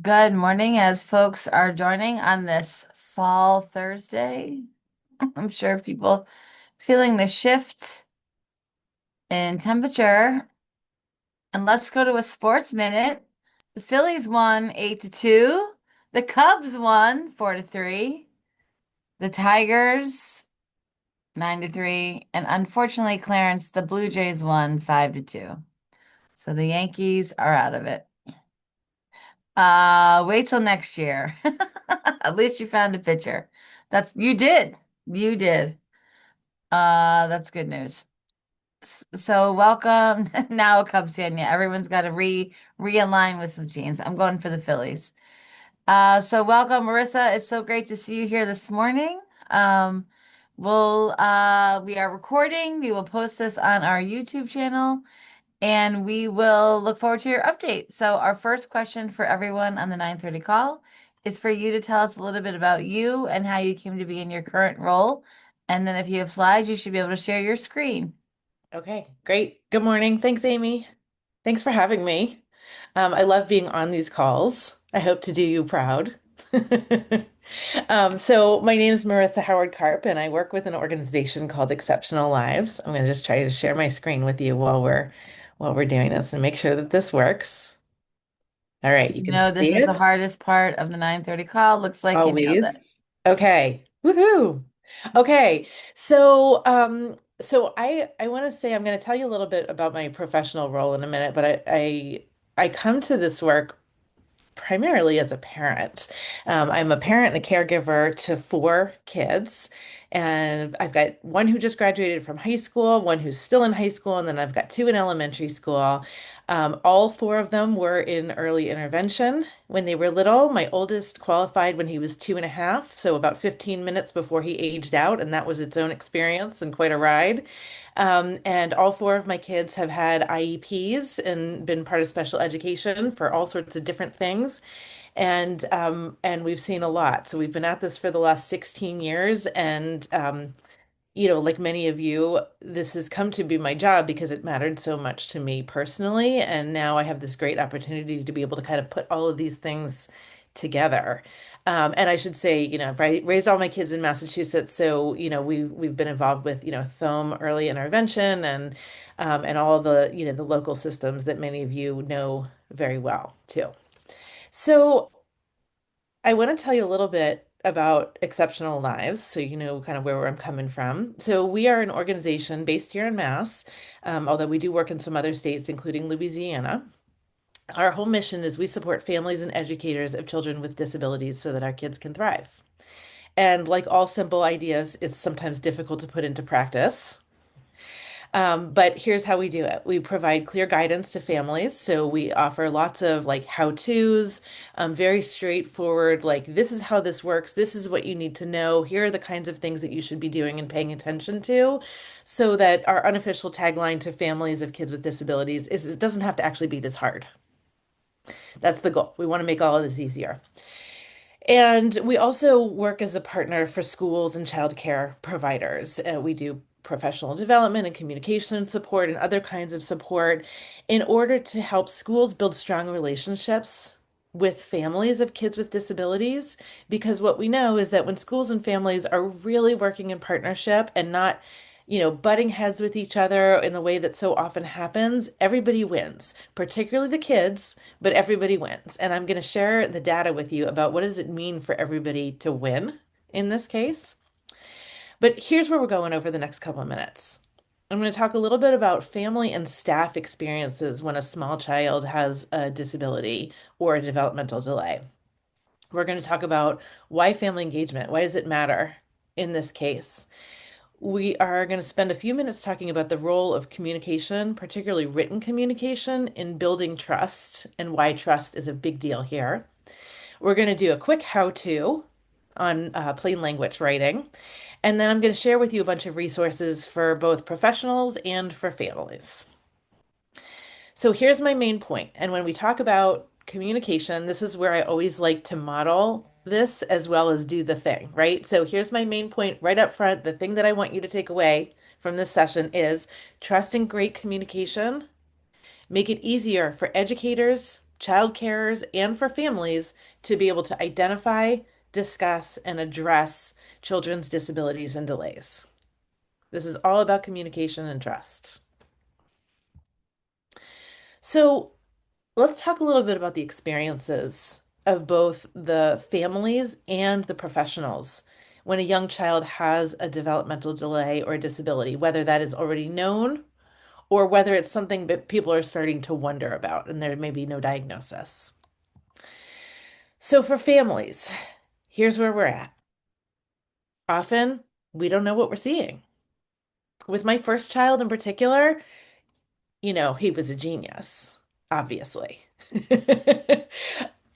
Good morning as folks are joining on this fall Thursday. I'm sure people feeling the shift in temperature. And let's go to a sports minute. The Phillies won 8-2. The Cubs won 4-3. The Tigers 9-3. And unfortunately, Clarence, the Blue Jays won 5-2. So the Yankees are out of it. Wait till next year. At least you found a pitcher. You did. You did. That's good news. So welcome now, Cubs fan. Yeah, everyone's got to realign with some teams. I'm going for the Phillies. So welcome, Marissa. It's so great to see you here this morning. Um, we are recording. We will post this on our YouTube channel. And we will look forward to your update. So our first question for everyone on the 9:30 call is for you to tell us a little bit about you and how you came to be in your current role. And then if you have slides, you should be able to share your screen. Okay, great. Good morning. Thanks, Amy. Thanks for having me. I love being on these calls. I hope to do you proud. So my name is Marisa Howard-Karp, and I work with an organization called Exceptional Lives. I'm going to just try to share my screen with you while we're doing this and make sure that this works. All right, you You can know, this see is the it. hardest part of the 9:30 call. Looks like you nailed it. Always. Okay. Woohoo. Okay. So I want to say I'm going to tell you a little bit about my professional role in a minute, but I come to this work primarily as a parent. I'm a parent and a caregiver to four kids, and I've got one who just graduated from high school, one who's still in high school, and then I've got two in elementary school. All four of them were in early intervention when they were little. My oldest qualified when he was 2.5, so about 15 minutes before he aged out, and that was its own experience and quite a ride. And all four of my kids have had IEPs and been part of special education for all sorts of different things. And we've seen a lot. So we've been at this for the last 16 years. And like many of you, this has come to be my job because it mattered so much to me personally. And now I have this great opportunity to be able to kind of put all of these things together. And I should say, I've raised all my kids in Massachusetts, so we've been involved with thome early intervention and all of the the local systems that many of you know very well too. So I want to tell you a little bit about Exceptional Lives, so you know kind of where I'm coming from. So we are an organization based here in Mass, although we do work in some other states, including Louisiana. Our whole mission is we support families and educators of children with disabilities so that our kids can thrive. And like all simple ideas, it's sometimes difficult to put into practice. But here's how we do it. We provide clear guidance to families. So we offer lots of like how-tos, very straightforward, like this is how this works. This is what you need to know. Here are the kinds of things that you should be doing and paying attention to, so that our unofficial tagline to families of kids with disabilities is it doesn't have to actually be this hard. That's the goal. We want to make all of this easier. And we also work as a partner for schools and childcare providers. We do professional development and communication support and other kinds of support in order to help schools build strong relationships with families of kids with disabilities. Because what we know is that when schools and families are really working in partnership and not butting heads with each other in the way that so often happens, everybody wins, particularly the kids, but everybody wins. And I'm going to share the data with you about what does it mean for everybody to win in this case. But here's where we're going over the next couple of minutes. I'm going to talk a little bit about family and staff experiences when a small child has a disability or a developmental delay. We're going to talk about why family engagement, why does it matter in this case? We are going to spend a few minutes talking about the role of communication, particularly written communication, in building trust and why trust is a big deal here. We're going to do a quick how-to on plain language writing. And then I'm going to share with you a bunch of resources for both professionals and for families. So here's my main point. And when we talk about communication, this is where I always like to model this as well as do the thing, right? So here's my main point right up front. The thing that I want you to take away from this session is trust in great communication. Make it easier for educators child carers and for families to be able to identify, discuss, and address children's disabilities and delays. This is all about communication and trust. So, let's talk a little bit about the experiences of both the families and the professionals when a young child has a developmental delay or a disability, whether that is already known or whether it's something that people are starting to wonder about and there may be no diagnosis. So, for families, here's where we're at. Often, we don't know what we're seeing. With my first child in particular, he was a genius, obviously.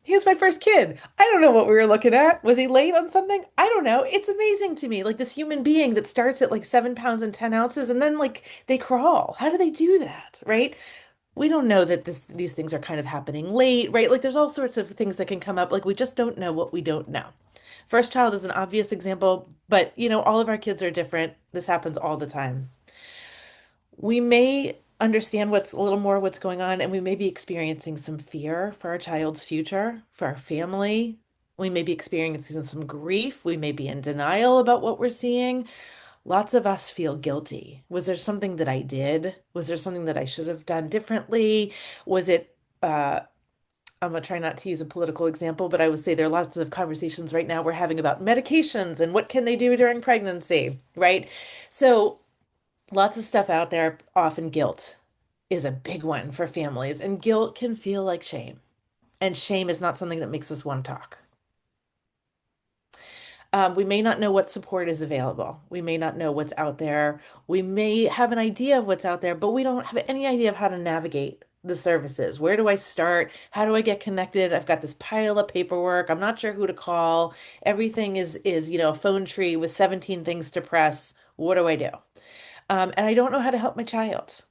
He was my first kid. I don't know what we were looking at. Was he late on something? I don't know. It's amazing to me. Like this human being that starts at like 7 pounds and 10 ounces and then like they crawl. How do they do that? Right? We don't know that these things are kind of happening late, right? Like there's all sorts of things that can come up. Like we just don't know what we don't know. First child is an obvious example, but all of our kids are different. This happens all the time. We may understand what's a little more what's going on, and we may be experiencing some fear for our child's future, for our family. We may be experiencing some grief. We may be in denial about what we're seeing. Lots of us feel guilty. Was there something that I did? Was there something that I should have done differently? Was it, I'm gonna try not to use a political example, but I would say there are lots of conversations right now we're having about medications and what can they do during pregnancy, right? So lots of stuff out there. Often guilt is a big one for families, and guilt can feel like shame. And shame is not something that makes us want to talk. We may not know what support is available. We may not know what's out there. We may have an idea of what's out there, but we don't have any idea of how to navigate the services. Where do I start? How do I get connected? I've got this pile of paperwork. I'm not sure who to call. Everything is a phone tree with 17 things to press. What do I do? And I don't know how to help my child.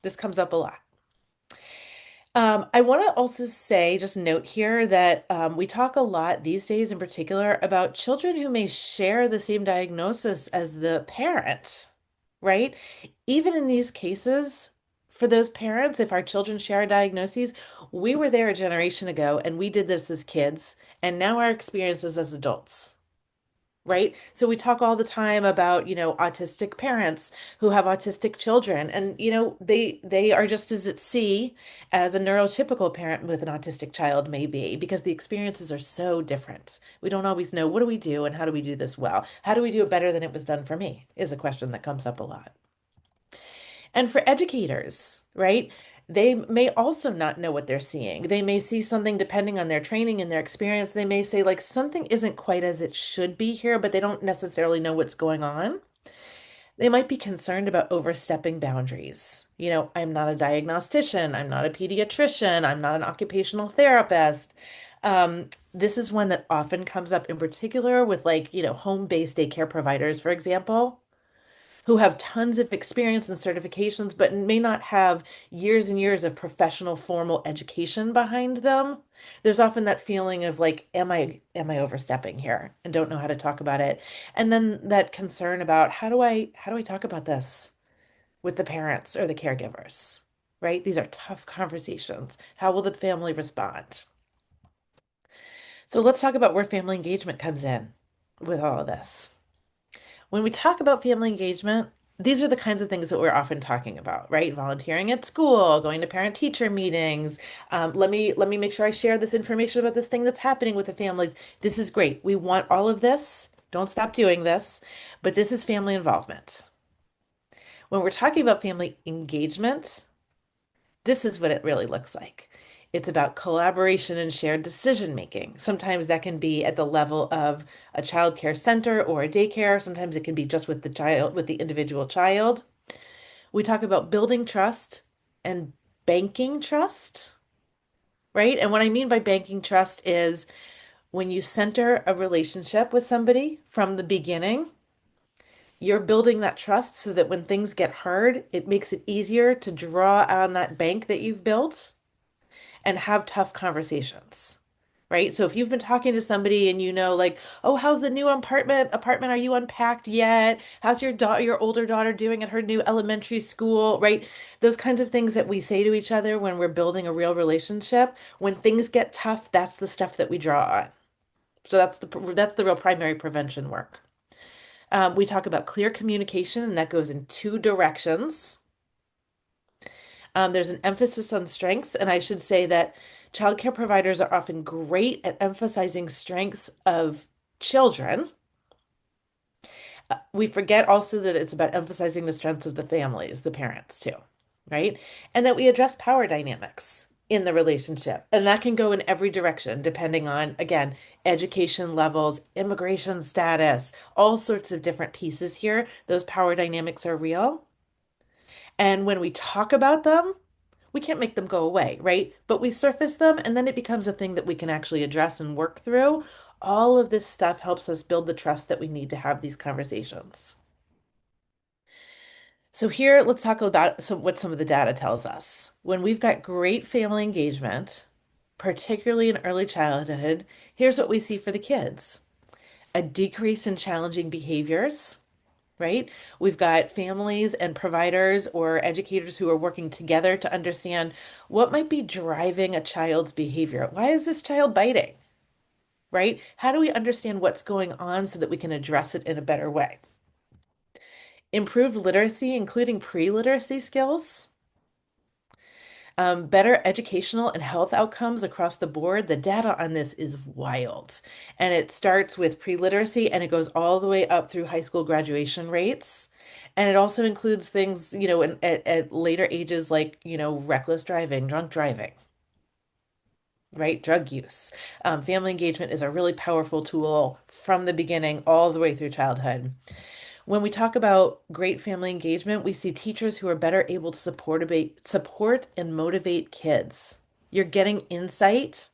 This comes up a lot. I want to also say, just note here that we talk a lot these days in particular about children who may share the same diagnosis as the parent, right? Even in these cases, for those parents, if our children share diagnoses, we were there a generation ago and we did this as kids, and now our experiences as adults. Right? So we talk all the time about, autistic parents who have autistic children and they are just as at sea as a neurotypical parent with an autistic child may be because the experiences are so different. We don't always know what do we do and how do we do this well? How do we do it better than it was done for me is a question that comes up a lot. And for educators, right? They may also not know what they're seeing. They may see something depending on their training and their experience. They may say, like, something isn't quite as it should be here, but they don't necessarily know what's going on. They might be concerned about overstepping boundaries. I'm not a diagnostician. I'm not a pediatrician. I'm not an occupational therapist. This is one that often comes up in particular with, like, home-based daycare providers, for example, who have tons of experience and certifications, but may not have years and years of professional formal education behind them. There's often that feeling of like, am I overstepping here and don't know how to talk about it. And then that concern about how do I talk about this with the parents or the caregivers, right? These are tough conversations. How will the family respond? So let's talk about where family engagement comes in with all of this. When we talk about family engagement, these are the kinds of things that we're often talking about, right? Volunteering at school, going to parent-teacher meetings. Let me make sure I share this information about this thing that's happening with the families. This is great. We want all of this. Don't stop doing this. But this is family involvement. When we're talking about family engagement, this is what it really looks like. It's about collaboration and shared decision making. Sometimes that can be at the level of a child care center or a daycare. Sometimes it can be just with the child, with the individual child. We talk about building trust and banking trust, right? And what I mean by banking trust is when you center a relationship with somebody from the beginning, you're building that trust so that when things get hard, it makes it easier to draw on that bank that you've built and have tough conversations, right? So if you've been talking to somebody and you know, like, oh, how's the new apartment? Are you unpacked yet? How's your older daughter doing at her new elementary school, right? Those kinds of things that we say to each other when we're building a real relationship. When things get tough, that's the stuff that we draw on. So that's the real primary prevention work. We talk about clear communication, and that goes in two directions. There's an emphasis on strengths, and I should say that childcare providers are often great at emphasizing strengths of children. We forget also that it's about emphasizing the strengths of the families, the parents too, right? And that we address power dynamics in the relationship. And that can go in every direction, depending on, again, education levels, immigration status, all sorts of different pieces here. Those power dynamics are real. And when we talk about them, we can't make them go away, right? But we surface them and then it becomes a thing that we can actually address and work through. All of this stuff helps us build the trust that we need to have these conversations. So here, let's talk about what some of the data tells us. When we've got great family engagement, particularly in early childhood, here's what we see for the kids. A decrease in challenging behaviors, right? We've got families and providers or educators who are working together to understand what might be driving a child's behavior. Why is this child biting, right? How do we understand what's going on so that we can address it in a better way? Improved literacy, including pre-literacy skills, better educational and health outcomes across the board. The data on this is wild. And it starts with pre-literacy and it goes all the way up through high school graduation rates. And it also includes things, at later ages like, reckless driving, drunk driving, right? Drug use. Family engagement is a really powerful tool from the beginning all the way through childhood. When we talk about great family engagement, we see teachers who are better able to support and motivate kids. You're getting insight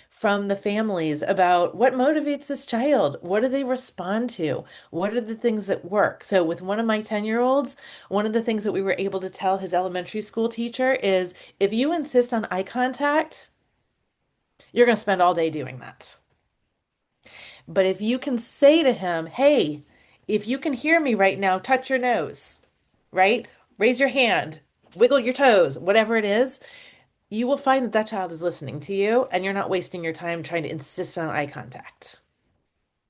from the families about what motivates this child. What do they respond to? What are the things that work? So, with one of my 10-year-olds, one of the things that we were able to tell his elementary school teacher is if you insist on eye contact, you're going to spend all day doing that. But if you can say to him, hey, if you can hear me right now, touch your nose, right? Raise your hand, wiggle your toes, whatever it is, you will find that that child is listening to you and you're not wasting your time trying to insist on eye contact,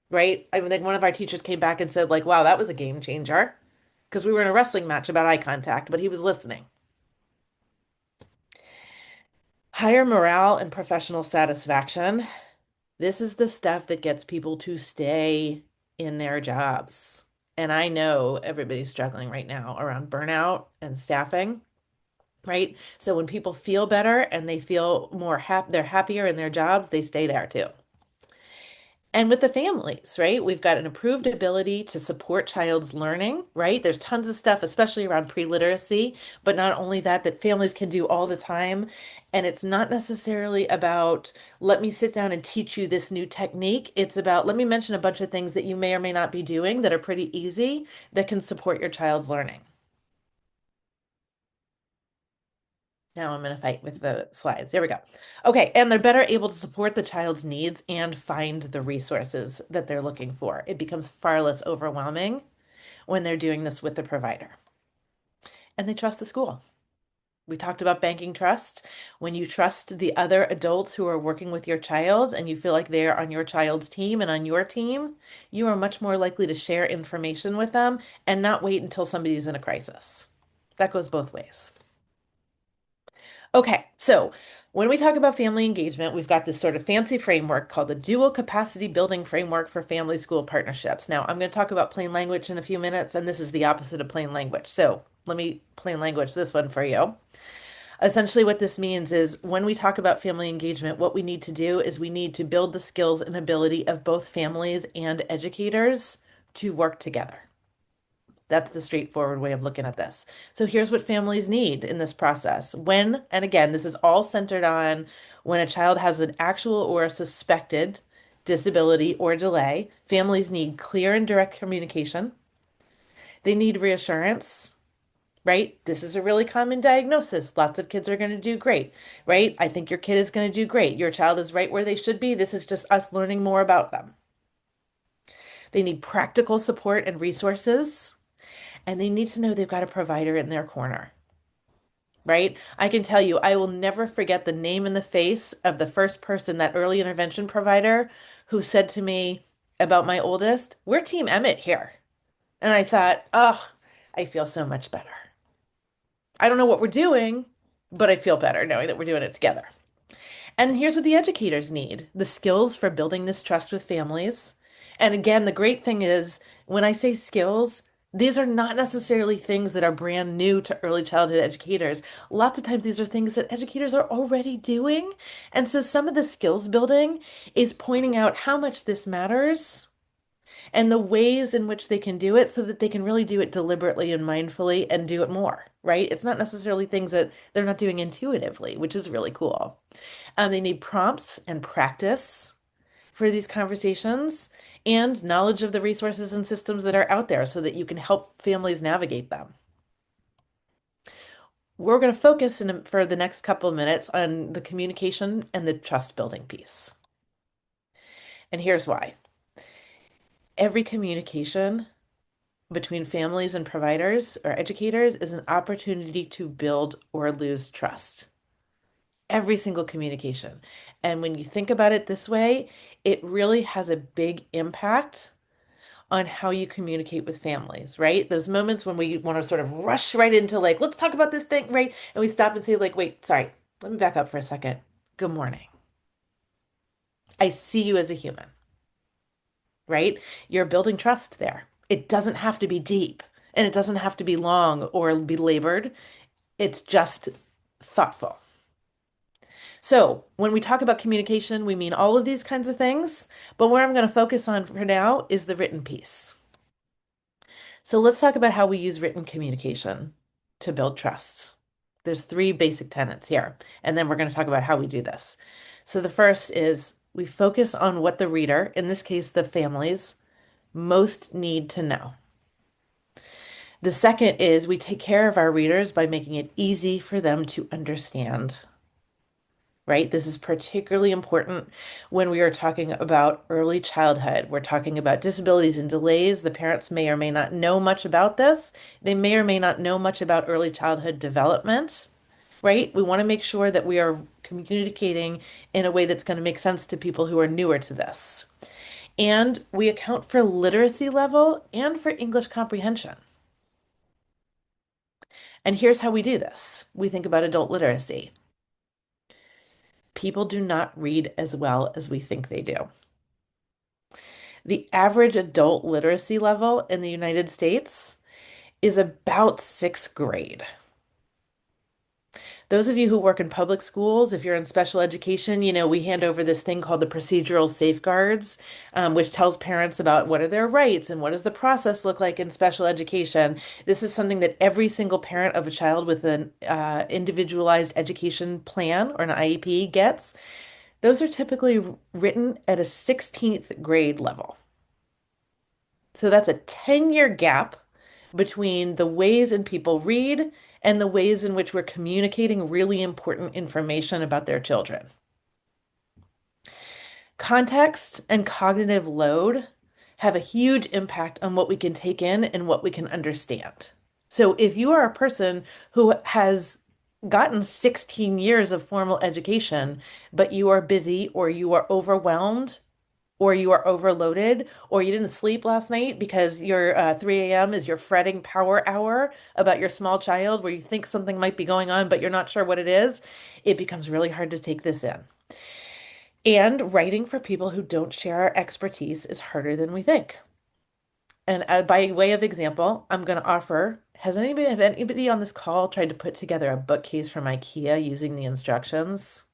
right? I mean, like one of our teachers came back and said, like, wow, that was a game changer because we were in a wrestling match about eye contact, but he was listening. Higher morale and professional satisfaction. This is the stuff that gets people to stay in their jobs. And I know everybody's struggling right now around burnout and staffing, right? So when people feel better and they feel more they're happier in their jobs, they stay there too. And with the families, right? We've got an improved ability to support child's learning, right? There's tons of stuff, especially around pre-literacy, but not only that, that families can do all the time. And it's not necessarily about, let me sit down and teach you this new technique. It's about, let me mention a bunch of things that you may or may not be doing that are pretty easy that can support your child's learning. Now I'm going to fight with the slides. There we go. Okay, and they're better able to support the child's needs and find the resources that they're looking for. It becomes far less overwhelming when they're doing this with the provider. And they trust the school. We talked about banking trust. When you trust the other adults who are working with your child and you feel like they're on your child's team and on your team, you are much more likely to share information with them and not wait until somebody's in a crisis. That goes both ways. Okay, so when we talk about family engagement, we've got this sort of fancy framework called the Dual Capacity Building Framework for Family School Partnerships. Now, I'm going to talk about plain language in a few minutes, and this is the opposite of plain language. So let me plain language this one for you. Essentially, what this means is when we talk about family engagement, what we need to do is we need to build the skills and ability of both families and educators to work together. That's the straightforward way of looking at this. So here's what families need in this process. When, and again, this is all centered on when a child has an actual or a suspected disability or delay, families need clear and direct communication. They need reassurance. right? This is a really common diagnosis. Lots of kids are going to do great, right? I think your kid is going to do great. Your child is right where they should be. This is just us learning more about them. They need practical support and resources, and they need to know they've got a provider in their corner, right? I can tell you, I will never forget the name and the face of the first person, that early intervention provider, who said to me about my oldest, "We're Team Emmett here." And I thought, oh, I feel so much better. I don't know what we're doing, but I feel better knowing that we're doing it together. And here's what the educators need: the skills for building this trust with families. And again, the great thing is when I say skills, these are not necessarily things that are brand new to early childhood educators. Lots of times, these are things that educators are already doing. And so, some of the skills building is pointing out how much this matters and the ways in which they can do it so that they can really do it deliberately and mindfully and do it more, right? It's not necessarily things that they're not doing intuitively, which is really cool. They need prompts and practice for these conversations and knowledge of the resources and systems that are out there so that you can help families navigate them. We're going to focus for the next couple of minutes on the communication and the trust building piece. And here's why. Every communication between families and providers or educators is an opportunity to build or lose trust. Every single communication. And when you think about it this way, it really has a big impact on how you communicate with families, right? Those moments when we want to sort of rush right into like, let's talk about this thing, right? And we stop and say, like, wait, sorry, let me back up for a second. Good morning. I see you as a human, right? You're building trust there. It doesn't have to be deep and it doesn't have to be long or be labored. It's just thoughtful. So, when we talk about communication, we mean all of these kinds of things, but where I'm going to focus on for now is the written piece. So, let's talk about how we use written communication to build trust. There's three basic tenets here, and then we're going to talk about how we do this. So, the first is we focus on what the reader, in this case, the families, most need to know. The second is we take care of our readers by making it easy for them to understand, right? This is particularly important when we are talking about early childhood. We're talking about disabilities and delays. The parents may or may not know much about this. They may or may not know much about early childhood development, right? We want to make sure that we are communicating in a way that's going to make sense to people who are newer to this. And we account for literacy level and for English comprehension. And here's how we do this. We think about adult literacy. People do not read as well as we think they do. The average adult literacy level in the United States is about sixth grade. Those of you who work in public schools, if you're in special education, you know, we hand over this thing called the procedural safeguards, which tells parents about what are their rights and what does the process look like in special education. This is something that every single parent of a child with an individualized education plan or an IEP gets. Those are typically written at a 16th grade level. So that's a 10-year gap between the ways in people read and the ways in which we're communicating really important information about their children. Context and cognitive load have a huge impact on what we can take in and what we can understand. So if you are a person who has gotten 16 years of formal education, but you are busy or you are overwhelmed or you are overloaded, or you didn't sleep last night because your 3 a.m. is your fretting power hour about your small child where you think something might be going on, but you're not sure what it is, it becomes really hard to take this in. And writing for people who don't share our expertise is harder than we think. And by way of example, I'm going to offer, have anybody on this call tried to put together a bookcase from IKEA using the instructions?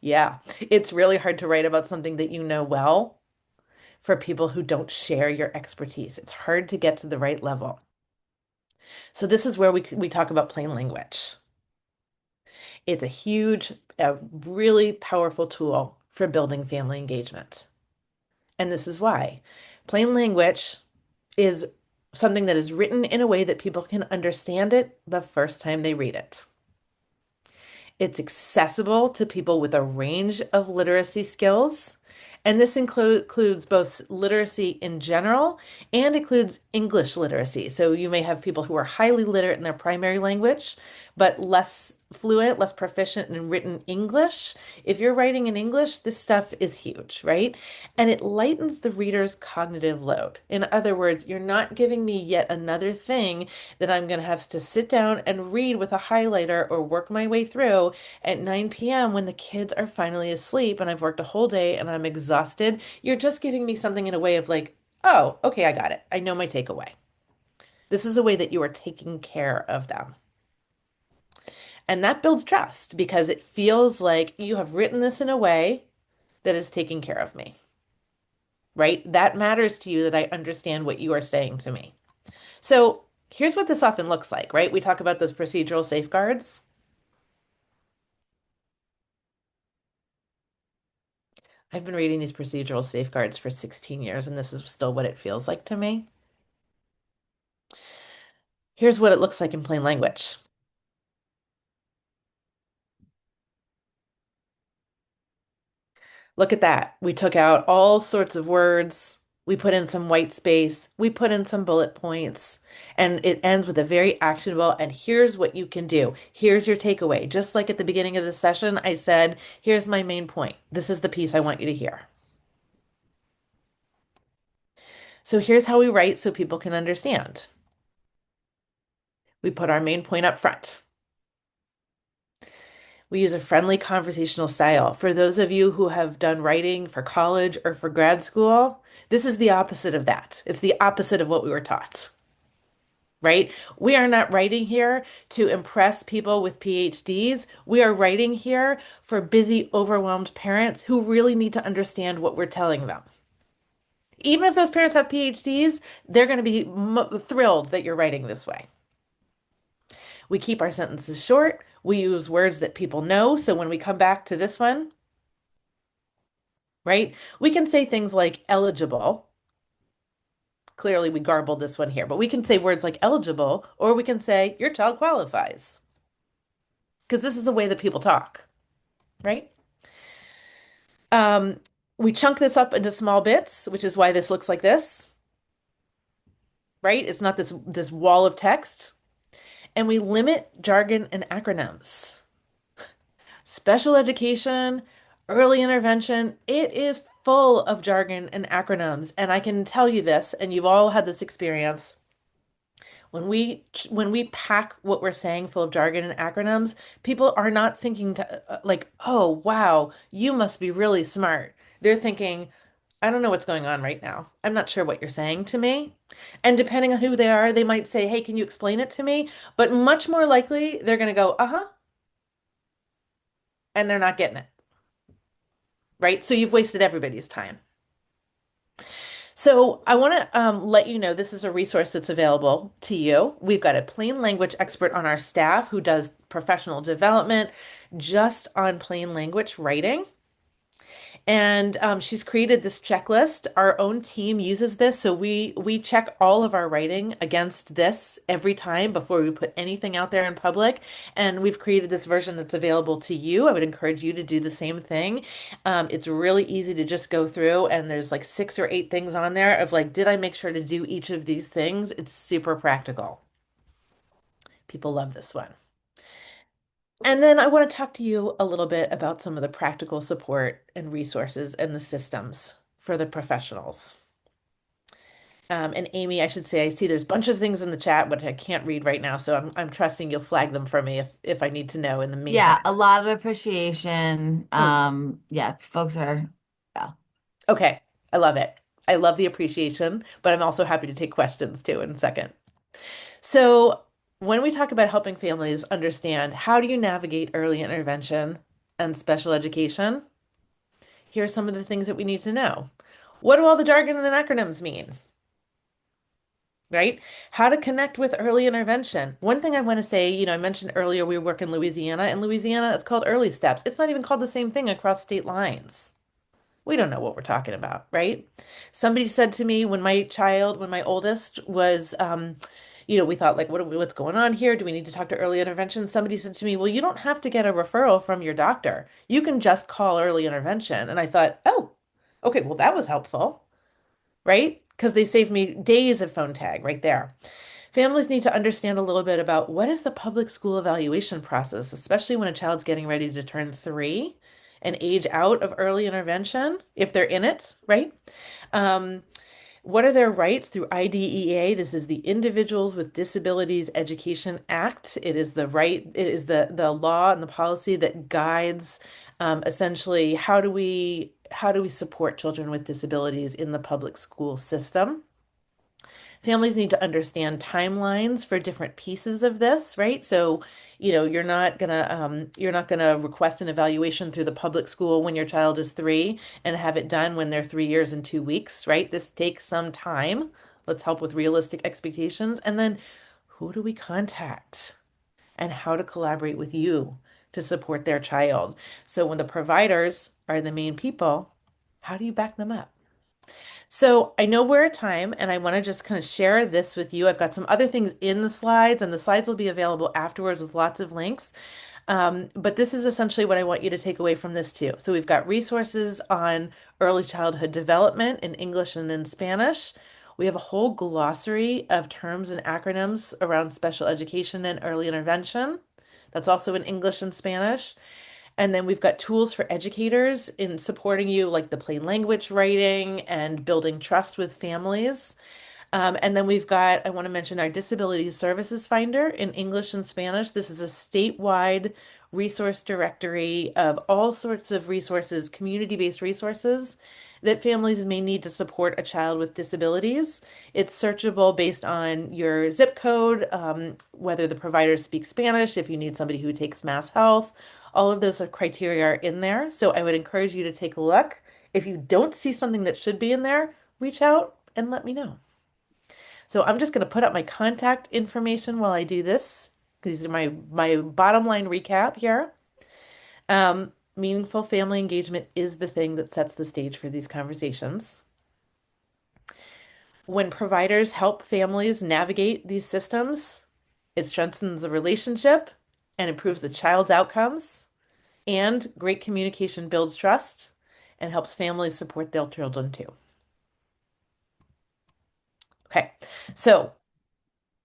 Yeah, it's really hard to write about something that you know well for people who don't share your expertise. It's hard to get to the right level. So this is where we talk about plain language. It's a huge, a really powerful tool for building family engagement. And this is why. Plain language is something that is written in a way that people can understand it the first time they read it. It's accessible to people with a range of literacy skills. And this includes both literacy in general and includes English literacy. So you may have people who are highly literate in their primary language, but less fluent, less proficient in written English. If you're writing in English, this stuff is huge, right? And it lightens the reader's cognitive load. In other words, you're not giving me yet another thing that I'm going to have to sit down and read with a highlighter or work my way through at 9 p.m. when the kids are finally asleep and I've worked a whole day and I'm exhausted. You're just giving me something in a way of like, oh, okay, I got it. I know my takeaway. This is a way that you are taking care of them. And that builds trust because it feels like you have written this in a way that is taking care of me, right? That matters to you that I understand what you are saying to me. So here's what this often looks like, right? We talk about those procedural safeguards. I've been reading these procedural safeguards for 16 years, and this is still what it feels like to me. Here's what it looks like in plain language. Look at that. We took out all sorts of words. We put in some white space. We put in some bullet points. And it ends with a very actionable, and here's what you can do. Here's your takeaway. Just like at the beginning of the session, I said, here's my main point. This is the piece I want you to hear. So here's how we write so people can understand. We put our main point up front. We use a friendly conversational style. For those of you who have done writing for college or for grad school, this is the opposite of that. It's the opposite of what we were taught, right? We are not writing here to impress people with PhDs. We are writing here for busy, overwhelmed parents who really need to understand what we're telling them. Even if those parents have PhDs, they're going to be thrilled that you're writing this way. We keep our sentences short. We use words that people know. So when we come back to this one, right, we can say things like eligible. Clearly, we garbled this one here, but we can say words like eligible, or we can say your child qualifies, because this is a way that people talk, right? Um, we chunk this up into small bits, which is why this looks like this, right? It's not this wall of text. And we limit jargon and acronyms. Special education, early intervention, it is full of jargon and acronyms. And I can tell you this, and you've all had this experience. When we pack what we're saying full of jargon and acronyms, people are not thinking to like, "Oh, wow, you must be really smart." They're thinking, "I don't know what's going on right now. I'm not sure what you're saying to me." And depending on who they are, they might say, "Hey, can you explain it to me?" But much more likely, they're going to go, "Uh-huh," and they're not getting it, right? So you've wasted everybody's time. So I want to let you know this is a resource that's available to you. We've got a plain language expert on our staff who does professional development just on plain language writing. And she's created this checklist. Our own team uses this, so we check all of our writing against this every time before we put anything out there in public. And we've created this version that's available to you. I would encourage you to do the same thing. It's really easy to just go through, and there's like 6 or 8 things on there of like, did I make sure to do each of these things? It's super practical. People love this one. And then I want to talk to you a little bit about some of the practical support and resources and the systems for the professionals. And Amy, I should say, I see there's a bunch of things in the chat, but I can't read right now, so I'm trusting you'll flag them for me if I need to know in the Yeah, meantime. a lot of appreciation. Mm. Yeah, folks are, yeah. Okay, I love it. I love the appreciation, but I'm also happy to take questions too in a second. So, when we talk about helping families understand how do you navigate early intervention and special education, here are some of the things that we need to know. What do all the jargon and acronyms mean? Right? How to connect with early intervention. One thing I want to say, I mentioned earlier we work in Louisiana. In Louisiana, it's called early steps. It's not even called the same thing across state lines. We don't know what we're talking about, right? Somebody said to me when my child, when my oldest was, we thought like, what's going on here? Do we need to talk to early intervention? Somebody said to me, well, you don't have to get a referral from your doctor. You can just call early intervention. And I thought, oh, okay, well, that was helpful, right? Because they saved me days of phone tag right there. Families need to understand a little bit about what is the public school evaluation process, especially when a child's getting ready to turn 3 and age out of early intervention, if they're in it, right? Um, what are their rights through IDEA? This is the Individuals with Disabilities Education Act. It is the law and the policy that guides essentially how do we support children with disabilities in the public school system. Families need to understand timelines for different pieces of this, right? So, you're not gonna request an evaluation through the public school when your child is 3 and have it done when they're 3 years and 2 weeks, right? This takes some time. Let's help with realistic expectations. And then who do we contact and how to collaborate with you to support their child? So when the providers are the main people, how do you back them up? So I know we're at time, and I want to just kind of share this with you. I've got some other things in the slides, and the slides will be available afterwards with lots of links. But this is essentially what I want you to take away from this too. So we've got resources on early childhood development in English and in Spanish. We have a whole glossary of terms and acronyms around special education and early intervention. That's also in English and Spanish. And then we've got tools for educators in supporting you, like the plain language writing and building trust with families. And then I want to mention our Disability Services Finder in English and Spanish. This is a statewide resource directory of all sorts of resources, community-based resources that families may need to support a child with disabilities. It's searchable based on your zip code, whether the provider speaks Spanish, if you need somebody who takes mass health. All of those criteria are in there. So I would encourage you to take a look. If you don't see something that should be in there, reach out and let me know. So I'm just going to put up my contact information while I do this. These are my bottom line recap here. Meaningful family engagement is the thing that sets the stage for these conversations. When providers help families navigate these systems, it strengthens the relationship and improves the child's outcomes. And great communication builds trust and helps families support their children too. Okay, so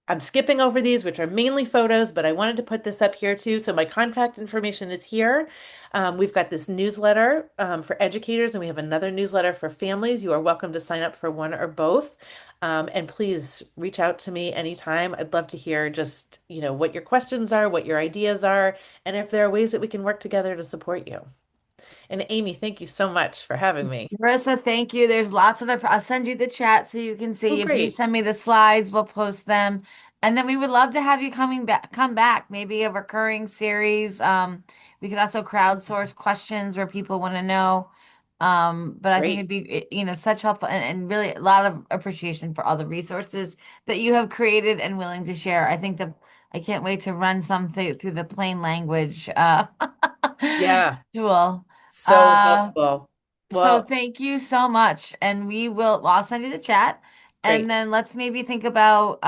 I'm skipping over these, which are mainly photos, but I wanted to put this up here too. So my contact information is here. We've got this newsletter for educators, and we have another newsletter for families. You are welcome to sign up for one or both. And please reach out to me anytime. I'd love to hear just, what your questions are, what your ideas are, and if there are ways that we can work together to support you. And Amy, thank you so much for having me. Marissa, thank you. There's lots of it. I'll send you the chat so you can Oh, see. If you great. send me the slides, we'll post them. And then we would love to have you come back, maybe a recurring series. We could also crowdsource questions where people want to know. But I think it'd Great. be, such helpful and really a lot of appreciation for all the resources that you have created and willing to share. I can't wait to run something through the plain language Yeah, tool. so Uh, helpful. so Well, thank you so much. And I'll send you the chat. And great. then let's maybe think about,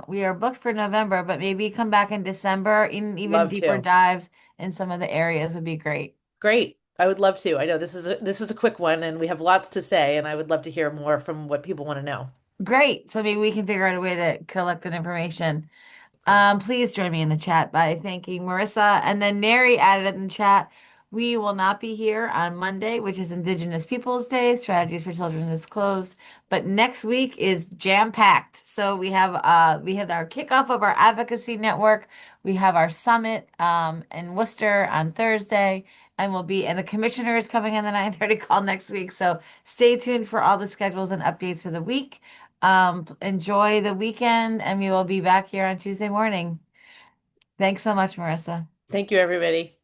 we are booked for November, but maybe come back in December, even Love deeper to. dives in some of the areas would be great. Great. I would love to. I know this is a quick one and we have lots to say and I would love to hear more from what people want to know. Great. So maybe we can figure out a way to collect that information. Cool. Please join me in the chat by thanking Marissa. And then Mary added in the chat, we will not be here on Monday, which is Indigenous Peoples Day. Strategies for Children is closed. But next week is jam-packed. So we have our kickoff of our advocacy network. We have our summit in Worcester on Thursday. And the commissioner is coming on the 9:30 call next week. So stay tuned for all the schedules and updates for the week. Enjoy the weekend, and we will be back here on Tuesday morning. Thanks so much, Marissa. Thank you, everybody.